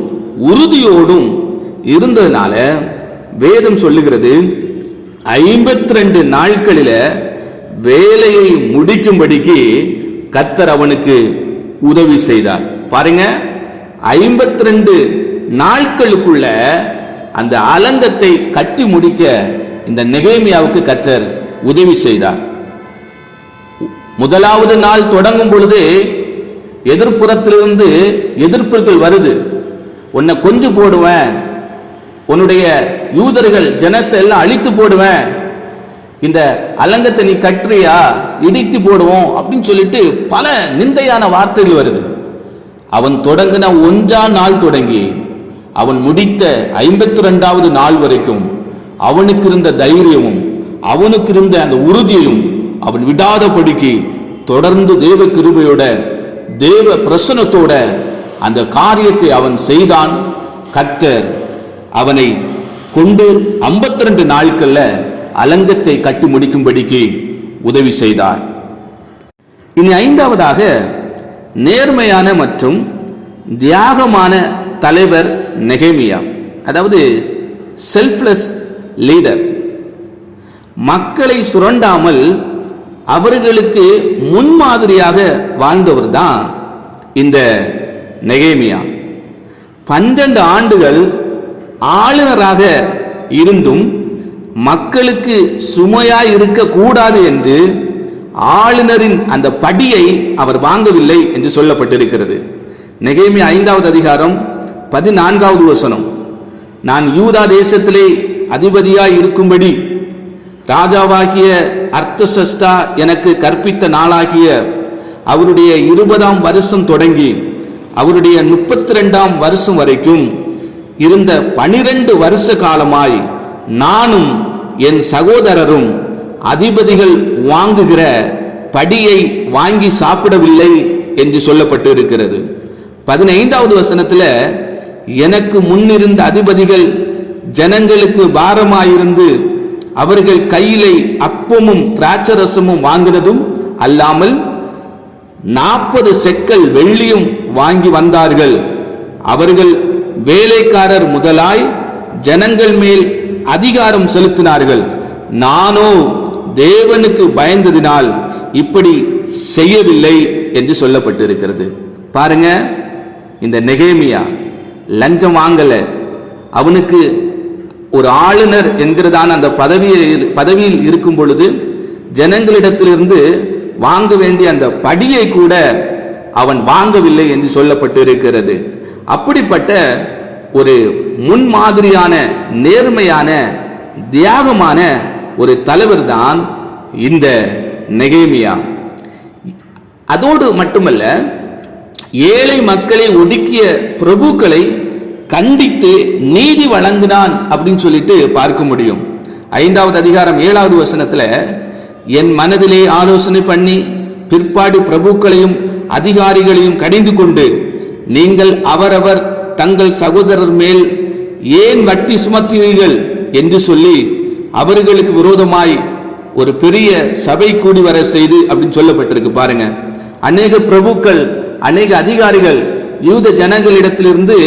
உறுதியோடும் இருந்ததுனால வேதம் சொல்லுகிறது 52 நாட்களில வேலையை முடிக்கும்படிக்கு கர்த்தர் அவனுக்கு உதவி செய்தார். பாருங்க, 52 நாட்களுக்குள்ள அந்த அலங்கத்தை கட்டி முடிக்க இந்த நெகேமியாவுக்கு கர்த்தர் உதவி செய்தார். முதலாவது நாள் தொடங்கும் பொழுது எதிர்ப்புறத்திலிருந்து எதிர்ப்புகள் வருது. உன்னை கொஞ்சம் போடுவேன், உன்னுடைய யூதர்கள் ஜனத்தை எல்லாம் அழித்து போடுவேன், இந்த அலங்கத்தை நீ கட்டுறியா, இடித்து போடுவோம் அப்படின்னு சொல்லிட்டு பல நிந்தையான வார்த்தைகள் வருது. அவன் தொடங்கின 1ஆம் நாள் தொடங்கி அவன் முடித்த 52வது நாள் வரைக்கும் அவனுக்கு இருந்த தைரியமும் அவனுக்கு இருந்த அந்த உறுதியும் அவன் விடாதபடிக்கு தொடர்ந்து தேவ கிருபையோட தேவ பிரசன்னத்தோட அந்த காரியத்தை அவன் செய்தான். கர்த்தர் அவனை கொண்டு 52 நாட்கள்ல அலங்கத்தை கட்டி முடிக்கும்படிக்கு உதவி செய்தார். இனி 5வதாக நேர்மையான மற்றும் தியாகமான தலைவர் நெகேமியா, அதாவது செல்ஃப்லெஸ் லீடர். மக்களை சுரண்டாமல் அவர்களுக்கு முன்மாதிரியாக வாழ்ந்தவர் தான் இந்த நெகேமியா. 12 ஆண்டுகள் ஆளுநராக இருந்தும் மக்களுக்கு சுமையாய் இருக்கக்கூடாது என்று ஆளுநரின் அந்த படியை அவர் வாங்கவில்லை என்று சொல்லப்பட்டிருக்கிறது. நெகேமியா 5வது அதிகாரம் 14வது வசனம், நான் யூதா தேசத்திலே அதிபதியாய் இருக்கும்படி ராஜாவாகிய அர்த்தசஷ்டா எனக்கு கற்பித்த நாளாகிய அவருடைய 20ஆம் வருஷம் தொடங்கி அவருடைய 32ஆம் வருஷம் வரைக்கும் இருந்த 12 வருஷ காலமாய் நானும் என் சகோதரரும் அதிபதிகள் வாங்குகிற படியை வாங்கி சாப்பிடவில்லை என்று சொல்லப்பட்டு இருக்கிறது. 15வது வசனத்துல, எனக்கு முன்னிருந்த அதிபதிகள் ஜனங்களுக்கு பாரமாயிருந்து அவர்கள் கையிலே அப்பமும் திராட்சரசமும் வாங்கினதும் அல்லாமல் 40 செக்கல் வெள்ளியும் வாங்கி வந்தார்கள். அவர்கள் வேலைக்காரர் முதலாய் ஜனங்கள் மேல் அதிகாரம் செலுத்தினார்கள். நானோ தேவனுக்கு பயந்ததினால் இப்படி செய்யவில்லை என்று சொல்லப்பட்டிருக்கிறது. பாருங்க, இந்த நெகேமியா லஞ்சம் வாங்கல. அவனுக்கு ஒரு ஆளுநர் என்கிறதான அந்த பதவியில் இருக்கும் பொழுது ஜனங்களிடத்திலிருந்து வாங்க வேண்டிய அந்த படியை கூட அவன் வாங்கவில்லை என்று சொல்லப்பட்டு இருக்கிறது. அப்படிப்பட்ட ஒரு முன்மாதிரியான நேர்மையான தியாகமான ஒரு தலைவர் தான் இந்த நெகேமியா. அதோடு மட்டுமல்ல, ஏழை மக்களை ஒடுக்கிய பிரபுக்களை கண்டித்து நீதி வழங்கினான் அப்படின்னு சொல்லிட்டு பார்க்க முடியும். 5வது அதிகாரம் 7வது வசனத்துல, என் மனதிலே ஆலோசனை பண்ணி பிற்பாடு பிரபுக்களையும் அதிகாரிகளையும் கடிந்து கொண்டு நீங்கள் அவரவர் தங்கள் சகோதரர் மேல் ஏன் வட்டி சுமத்துகிறீர்கள் என்று சொல்லி அவர்களுக்கு விரோதமாய் ஒரு பெரிய சபை கூடி வர செய்து அப்படின்னு சொல்லப்பட்டிருக்கு. பாருங்க, அநேக பிரபுக்கள் அநேக அதிகாரிகள் யூத ஜனங்களிடத்திலிருந்து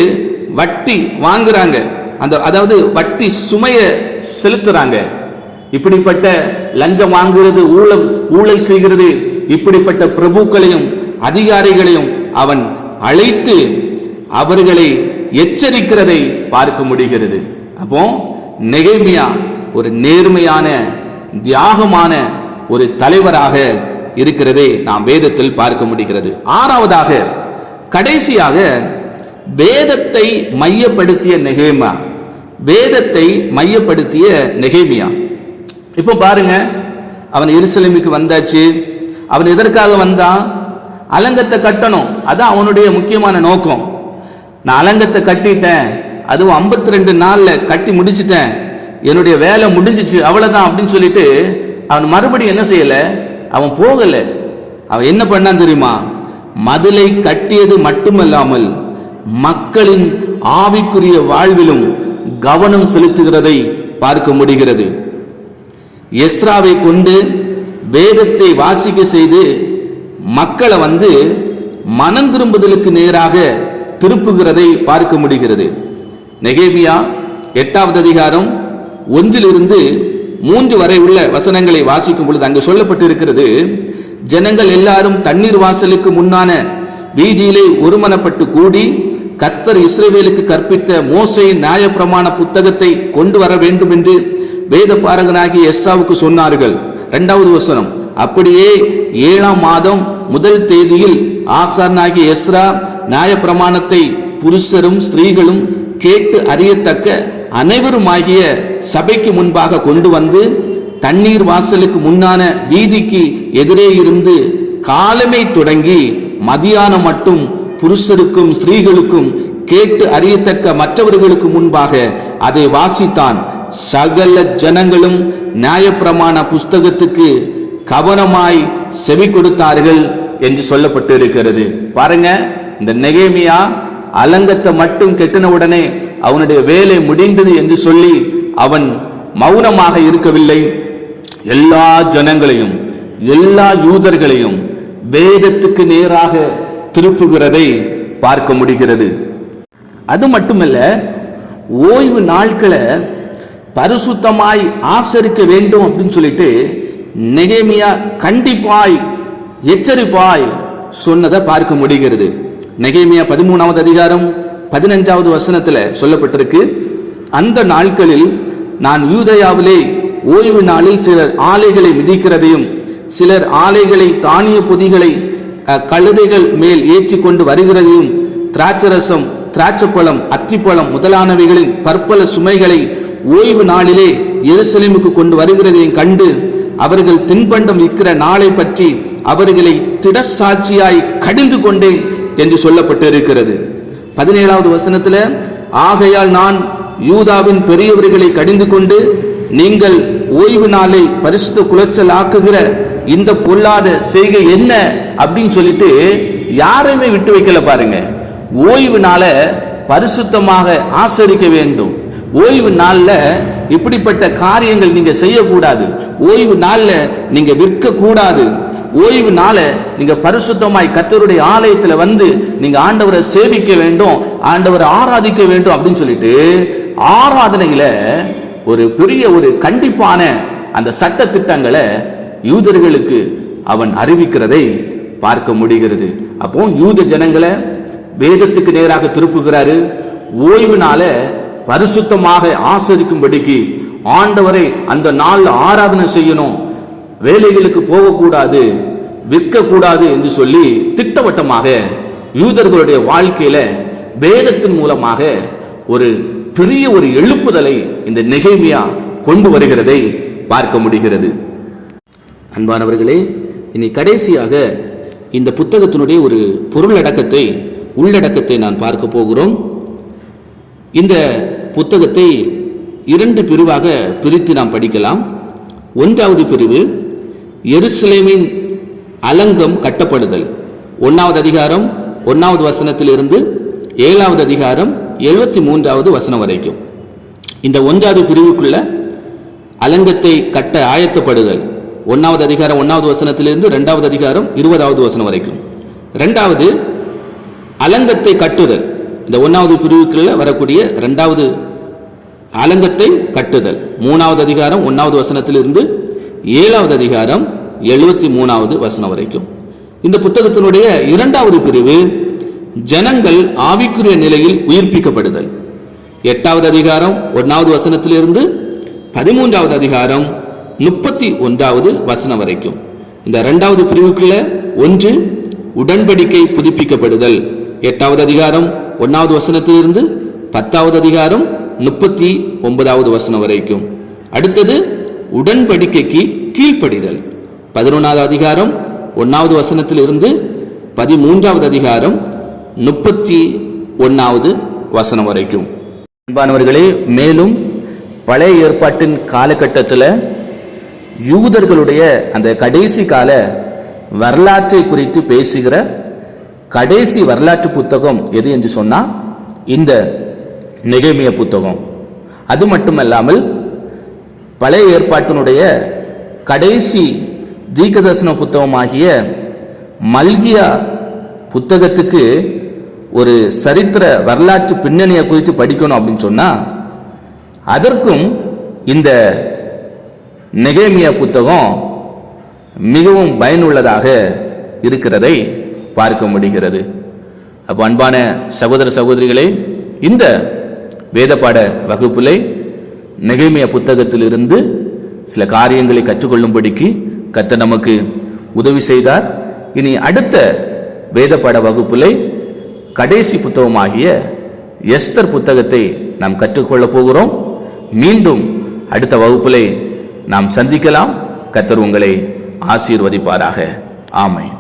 வட்டி வாங்குறாங்க, அதாவது வட்டி சுமைய செலுத்துறாங்க. இப்படிப்பட்ட லஞ்சம் வாங்குறது, ஊழல் செய்கிறது, இப்படிப்பட்ட பிரபுக்களையும் அதிகாரிகளையும் அவன் அழைத்து அவர்களை எச்சரிக்கிறதை பார்க்க முடிகிறது. அப்போ நெகேமியா ஒரு நேர்மையான தியாகமான ஒரு தலைவராக இருக்கிறதை நாம் வேதத்தில் பார்க்க முடிகிறது. 6வதாக கடைசியாக வேதத்தை மையப்படுத்திய நெகேமியா. வேதத்தை மையப்படுத்திய நெகேமியா. இப்போ பாருங்க, அவன் எருசலேமுக்கு வந்தாச்சு. அவன் எதற்காக வந்தான்? அலங்கத்தை கட்டணும். அதான் அவனுடைய முக்கியமான நோக்கம். நான் அலங்கத்தை கட்டிட்டேன், அதுவும் 52 நாள்ல கட்டி முடிச்சிட்டேன். என்னுடைய வேலை முடிஞ்சிச்சு அவ்வளவுதான் அப்படின்னு சொல்லிட்டு அவன் மறுபடியும் என்ன செய்யல, அவன் போகல. அவன் என்ன பண்ணான் தெரியுமா? மதிலை கட்டியது மட்டுமல்லாமல் மக்களின் ஆவிக்குரிய வாழ்விலும் கவனம் செலுத்துகிறதை பார்க்க முடிகிறது. எஸ்ராவை கொண்டு வேதத்தை வாசிக்க செய்து மக்களை மனம் திரும்புதலுக்கு நேராக திருப்புகிறதை பார்க்க முடிகிறது. நெகேமியா 8வது அதிகாரம் 1 3 வரை உள்ள வசனங்களை வாசிக்கும் பொழுது அங்கு சொல்லப்பட்டிருக்கிறது, ஜனங்கள் எல்லாரும் தண்ணீர் வாசலுக்கு முன்னான வீதியிலே ஒருமனப்பட்டு கூடி கர்த்தர் இஸ்ரவேலுக்கு கற்பித்த மோசேயின் நியாயப்பிரமாண புத்தகத்தை கொண்டு வர வேண்டும் என்று வேத பாரகனாகிய எஸ்ராவுக்கு சொன்னார்கள். 2வது வசனம், அப்படியே 7ஆம் மாதம் 1 தேதியில் ஆசாரனாகிய எஸ்ரா நியாயப்பிரமாணத்தை புருஷரும் ஸ்திரீகளும் கேட்டு அறியத்தக்க அனைவருமாகிய சபைக்கு முன்பாக கொண்டு வந்து தண்ணீர் வாசலுக்கு முன்னான வீதிக்கு எதிரே இருந்து காலமே தொடங்கி மதியானம் மட்டும் புருஷருக்கும் ஸ்திரீகளுக்கும் கேட்டு அறியத்தக்க மற்றவர்களுக்கு முன்பாக அதை வாசித்தான். சகல ஜனங்களும் நியாயப்பிரமாண புஸ்தகத்துக்கு கவனமாய் செவி கொடுத்தார்கள் என்று சொல்லப்பட்டு இருக்கிறது. பாருங்க, இந்த நெகேமியா அலங்கத்தை மட்டும் கெட்டின உடனே அவனுடைய வேலை முடிந்தது என்று சொல்லி அவன் மௌனமாக இருக்கவில்லை. எல்லா ஜனங்களையும் எல்லா யூதர்களையும் வேதத்துக்கு நேராக திருப்புகிறதை பார்க்க முடிகிறது. அது மட்டுமல்ல, ஓய்வு நாட்களை பரிசுத்தமாய் ஆசரிக்க வேண்டும் அப்படின்னு சொல்லிட்டு நெகேமியா கண்டிப்பாய் எச்சரிப்பாய் சொன்னதை பார்க்க முடிகிறது. நெகேமியா 13வது அதிகாரம் 15வது வசனத்துல சொல்லப்பட்டிருக்கு, அந்த நாட்களில் நான் யூதேயாவிலே ஓய்வு நாளில் சிலர் ஆலைகளை மிதிக்கிறதையும் சிலர் ஆலைகளை தானிய பொதிகளை கழுதைகள் மேல் ஏற்றி கொண்டு வருகிறதையும் திராட்சரசம் திராட்சப்பழம் அத்திப்பழம் முதலானவைகளின் பற்பல சுமைகளை ஓய்வு நாளிலே எருசலேமுக்கு கொண்டு வருகிறதையும் கண்டு அவர்கள் தின்பண்டம் விற்கிற நாளை பற்றி அவர்களை திடசாட்சியாய் கடிந்து கொண்டேன் என்று சொல்லப்பட்டு இருக்கிறது. 17வது வசனத்துல, ஆகையால் நான் யூதாவின் பெரியவர்களை கடிந்து கொண்டு நீங்கள் ஓய்வு நாளை பரிசுத்த குலைச்சல் ஆக்குகிற இந்த பொல்லாத செய்கை என்ன அப்படின்னு சொல்லிட்டு யாரையுமே விட்டு வைக்கல. பாருங்க, ஓய்வு நாளை பரிசுத்தமாக ஆசரிக்க வேண்டும். ஓய்வு நாள்ல இப்படிப்பட்ட காரியங்கள் நீங்க செய்யக்கூடாது. ஓய்வு நாள்ல நீங்க விற்க கூடாது. ஓய்வு நாள நீங்க பரிசுத்தமாய் கர்த்தருடைய ஆலயத்துல நீங்க ஆண்டவரை சேவிக்க வேண்டும், ஆண்டவரை ஆராதிக்க வேண்டும் அப்படின்னு சொல்லிட்டு ஆராதனையில ஒரு பெரிய ஒரு கண்டிப்பான அந்த சட்ட திட்டங்களை யூதர்களுக்கு அவன் அறிவிக்கிறதை பார்க்க முடிகிறது. அப்போ யூத ஜனங்களை வேதத்துக்கு நேராக திருப்புகிறாரு. ஓய்வு நாள பரிசுத்தமாக ஆசரிக்கும்படிக்கு ஆண்டவரை அந்த நாள் ஆராதனை செய்யணும், வேலைகளுக்கு போகக்கூடாது, விற்க கூடாது என்று சொல்லி திட்டவட்டமாக யூதர்களுடைய வாழ்க்கையில வேதத்தின் மூலமாக ஒரு பெரிய ஒரு எழுப்புதலை இந்த நெகேமியா கொண்டு வருகிறதை பார்க்க முடிகிறது. அன்பானவர்களே, இனி கடைசியாக இந்த புத்தகத்தினுடைய ஒரு பொருளடக்கத்தை உள்ளடக்கத்தை நான் பார்க்க போகிறோம். இந்த புத்தகத்தை 2 பிரிவாக பிரித்து நாம் படிக்கலாம். 1வது பிரிவு எருசலேமின் அலங்கம் கட்டப்படுதல், 1வது அதிகாரம் 1வது வசனத்திலிருந்து 7வது அதிகாரம் 73வது வசனம் வரைக்கும். இந்த 1வது பிரிவுக்குள்ள அலங்கத்தை கட்ட ஆயத்தப்படுதல், 1வது அதிகாரம் 1வது வசனத்திலிருந்து 2வது அதிகாரம் 20வது வசனம் வரைக்கும். 2வது அலங்கத்தை கட்டுதல், இந்த 1வது பிரிவுக்குள்ள வரக்கூடிய 2வது அலங்கத்தை கட்டுதல், 3வது அதிகாரம் 1வது வசனத்திலிருந்து 7வது அதிகாரம் 73வது வசனம் வரைக்கும். இந்த புத்தகத்தினுடைய 2வது பிரிவு ஜனங்கள் ஆவிக்குரிய நிலையில் உயிர்ப்பிக்கப்படுதல், 8வது அதிகாரம் 1வது வசனத்திலிருந்து 13வது அதிகாரம் 31வது வசனம் வரைக்கும். இந்த 2வது பிரிவுக்குள்ள 1 உடன்படிக்கை புதுப்பிக்கப்படுதல், 8வது அதிகாரம் 1வது வசனத்திலிருந்து 10வது அதிகாரம் 39வது வசனம் வரைக்கும். அடுத்தது உடன்படிக்கைக்கு கீழ்ப்படிதல், 11வது அதிகாரம் 1வது வசனத்திலிருந்து 13வது அதிகாரம் 31வது வசனம் வரைக்கும். அன்பானவர்களே, மேலும் பழைய ஏற்பாட்டின் காலகட்டத்தில் யூதர்களுடைய அந்த கடைசி கால வரலாற்றை குறித்து பேசுகிற கடைசி வரலாற்று புத்தகம் எது என்று சொன்னால் இந்த நெகேமியா புத்தகம். அது மட்டுமல்லாமல் பழைய ஏற்பாட்டினுடைய கடைசி தீர்க்கதரிசன புத்தகமாகிய மல்கியா புத்தகத்துக்கு ஒரு சரித்திர வரலாற்று பின்னணியை குறித்து படிக்கணும் அப்படின்னு சொன்னால் அதற்கும் இந்த நெகேமியா புத்தகம் மிகவும் பயனுள்ளதாக இருக்கிறதை பார்க்க முடிகிறது. அப்போ அன்பான சகோதர சகோதரிகளே, இந்த வேதப்பாட வகுப்பிலே நெகேமியா புத்தகத்திலிருந்து சில காரியங்களை கற்றுக்கொள்ளும்படிக்கு கர்த்தர் நமக்கு உதவி செய்தார். இனி அடுத்த வேதப்பாட வகுப்பிலே கடைசி புத்தகமாகிய எஸ்தர் புத்தகத்தை நாம் கற்றுக்கொள்ளப் போகிறோம். மீண்டும் அடுத்த வகுப்பிலே நாம் சந்திக்கலாம். கர்த்தர் உங்களை ஆசீர்வதிப்பாராக. ஆமென்.